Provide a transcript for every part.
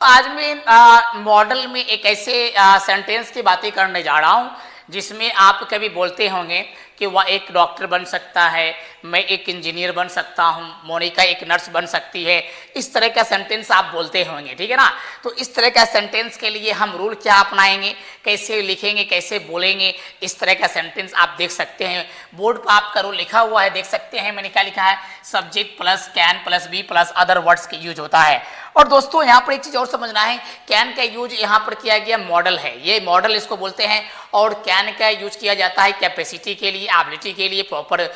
आज मैं मॉडल में एक ऐसे सेंटेंस की बातें करने जा रहा हूँ जिसमें आप कभी बोलते होंगे कि वह एक डॉक्टर बन सकता है, मैं एक इंजीनियर बन सकता हूँ, मोनिका एक नर्स बन सकती है। इस तरह का सेंटेंस आप बोलते होंगे, ठीक है ना। तो इस तरह का सेंटेंस के लिए हम रूल क्या अपनाएंगे, कैसे लिखेंगे, कैसे बोलेंगे, इस तरह का सेंटेंस आप देख सकते हैं। बोर्ड पर आपका रूल लिखा हुआ है, देख सकते हैं मैंने क्या लिखा है, subject plus can plus be plus other words का यूज होता है। और दोस्तों यहाँ पर एक चीज और समझना है, कैन का यूज यहाँ पर किया गया मॉडल है, ये मॉडल इसको बोलते हैं। और कैन का यूज किया जाता है कैपेसिटी के लिए, एबिलिटी के लिए, प्रॉपर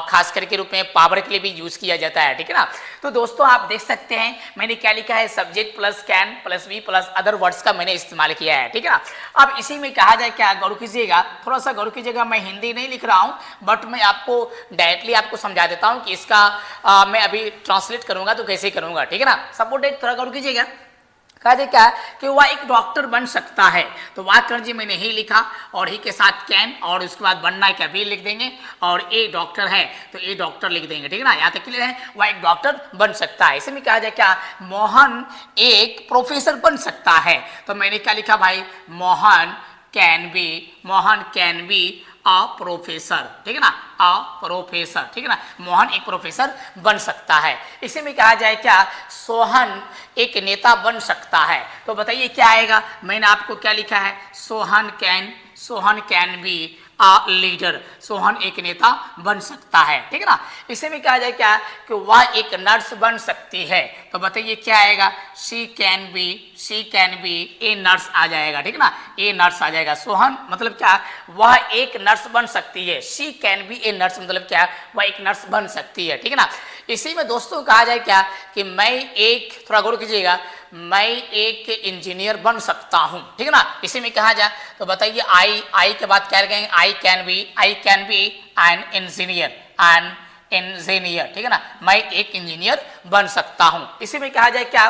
खास करके रूप में पावर के लिए भी यूज किया जाता है, ठीक है ना। तो दोस्तों आप देख सकते हैं मैंने क्या लिखा है, subject plus can plus be plus other words का मैंने इस्तेमाल किया है, ठीक है ना। अब इसी में कहा जाए क्या, गौर कीजिएगा, थोड़ा सा गौर कीजिएगा, मैं हिंदी नहीं लिख रहा हूँ बट मैं आपको डायरेक्टली आपको समझा देता हूँ कि इसका मैं अभी ट्रांसलेट करूंगा तो कैसे करूंगा, ठीक है ना। सपोर्ट थोड़ा गौर कीजिएगा, कहा जाए क्या कि वह एक डॉक्टर बन सकता है, तो वाह कर जी मैंने ही लिखा और ही के साथ कैन और उसके बाद बनना है क्या भी लिख देंगे और ए डॉक्टर है तो ए डॉक्टर लिख देंगे, ठीक है ना। यहाँ तक क्लियर है, वह एक डॉक्टर बन सकता है। इसे में कहा जाए क्या, मोहन एक प्रोफेसर बन सकता है, तो मैंने क्या लिखा भाई, Mohan can be a professor, ठीक है ना, अ प्रोफेसर, ठीक है ना। मोहन एक प्रोफेसर बन सकता है। इसी में कहा जाए क्या, सोहन एक नेता बन सकता है, तो बताइए क्या आएगा। मैंने आपको क्या लिखा है, Sohan can be a leader, Sohan एक नेता बन सकता है, ठीक है ना। इसे में कहा जाए क्या कि वह एक नर्स बन सकती है, तो बताइए क्या आएगा, she can be a nurse आ जाएगा, ठीक है ना, ए नर्स आ जाएगा। सोहन मतलब क्या, वह एक नर्स बन सकती है, she can be a nurse मतलब क्या, वह एक नर्स बन सकती है, ठीक है ना। इसी में दोस्तों कहा जाए क्या कि मैं एक, थोड़ा गौर कीजिएगा, मैं एक इंजीनियर बन सकता हूं, ठीक है ना। इसी में कहा जाए तो बताइए आई के बाद क्या लगाएंगे, I can be an engineer, ठीक है ना, मैं एक इंजीनियर बन सकता हूं। इसी में कहा जाए क्या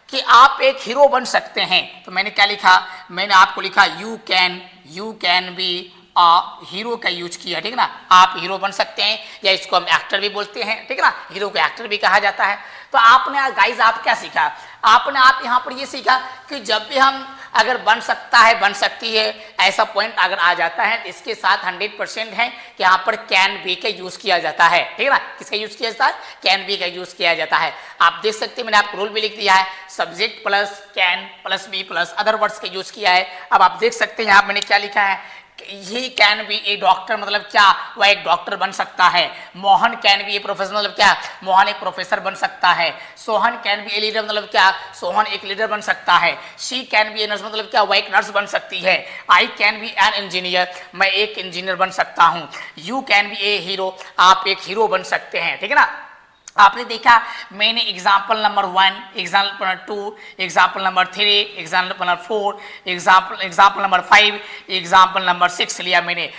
कि आप एक हीरो बन सकते हैं, तो मैंने क्या लिखा, मैंने आपको लिखा यू कैन बी हीरो का यूज किया, ठीक है ना। आप हीरो बन सकते हैं या इसको हम एक्टर भी बोलते हैं, ठीक है ना, हीरो को एक्टर भी कहा जाता है। तो आपने गाइज आप क्या सीखा, आपने आप यहाँ पर ये सीखा कि जब भी हम अगर बन सकता है बन सकती है ऐसा पॉइंट अगर आ जाता है तो इसके साथ 100% है कि यहाँ पर कैन बी का यूज किया जाता है, ठीक है ना। किसका यूज किया जाता है, कैन बी का यूज किया जाता है। आप देख सकते हैं मैंने आपको रूल भी लिख दिया है, subject plus can plus be plus other words का यूज किया है। अब आप देख सकते हैं यहाँ मैंने क्या लिखा है, he can be A doctor मतलब क्या, वह एक डॉक्टर बन सकता है। Mohan can be A professor मतलब क्या, मोहन एक प्रोफेसर बन सकता है। Sohan can be a leader मतलब क्या, सोहन एक लीडर बन सकता है। She can be a nurse मतलब क्या, वह एक नर्स बन सकती है। I can be an engineer, मैं एक इंजीनियर बन सकता हूँ। You can be A hero, आप एक हीरो बन सकते हैं, ठीक है ना। आपने देखा मैंने example number 1, example number 2, example number 3, example number 4, example number 5, example number 6 लिया। मैंने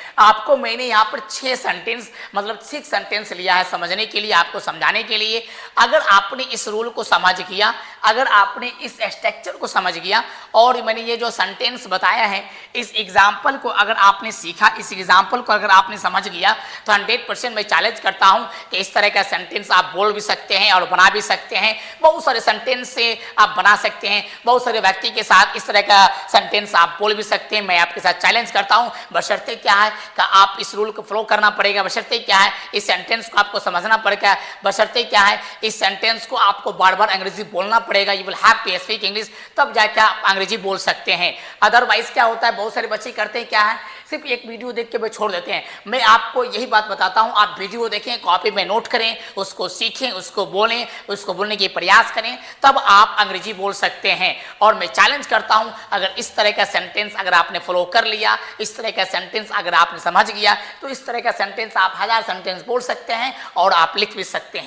यहाँ पर 6 सेंटेंस मतलब 6 सेंटेंस लिया है समझने के लिए, आपको समझाने के लिए। अगर आपने इस रूल को समझ गया, अगर आपने इस स्ट्रक्चर को समझ गया और मैंने ये जो सेंटेंस बताया है इस एग्जाम्पल को अगर आपने सीखा, इस एग्जाम्पल को अगर आपने समझ गया तो 100% मैं चैलेंज करता हूँ कि इस तरह का सेंटेंस आप बोल भी सकते हैं और बना भी सकते हैं। बहुत सारे सेंटेंस से आप बना सकते हैं, बहुत सारे व्यक्ति के साथ इस तरह का सेंटेंस आप बोल भी सकते हैं। मैं आपके साथ चैलेंज करता हूं, बशर्ते क्या है कि आप इस रूल को फॉलो करना पड़ेगा, बशर्ते क्या है इस सेंटेंस को आपको समझना पड़ेगा, बशर्ते क्या है इस सेंटेंस को आपको बार बार अंग्रेजी बोलना पड़ेगा। You will have to speak English, तब जाके आप अंग्रेजी बोल सकते हैं। अदरवाइज क्या होता है, बहुत सारे बच्चे करते हैं क्या है, सिर्फ एक वीडियो देख के वे छोड़ देते हैं। मैं आपको यही बात बताता हूं, आप वीडियो देखें, कॉपी में नोट करें, उसको सीखें, उसको बोलें, उसको बोलने के प्रयास करें, तब आप अंग्रेजी बोल सकते हैं। और मैं चैलेंज करता हूं, अगर इस तरह का सेंटेंस अगर आपने फॉलो कर लिया, इस तरह का सेंटेंस अगर आपने समझ गया, तो इस तरह का सेंटेंस आप 1000 सेंटेंस बोल सकते हैं और आप लिख भी सकते हैं।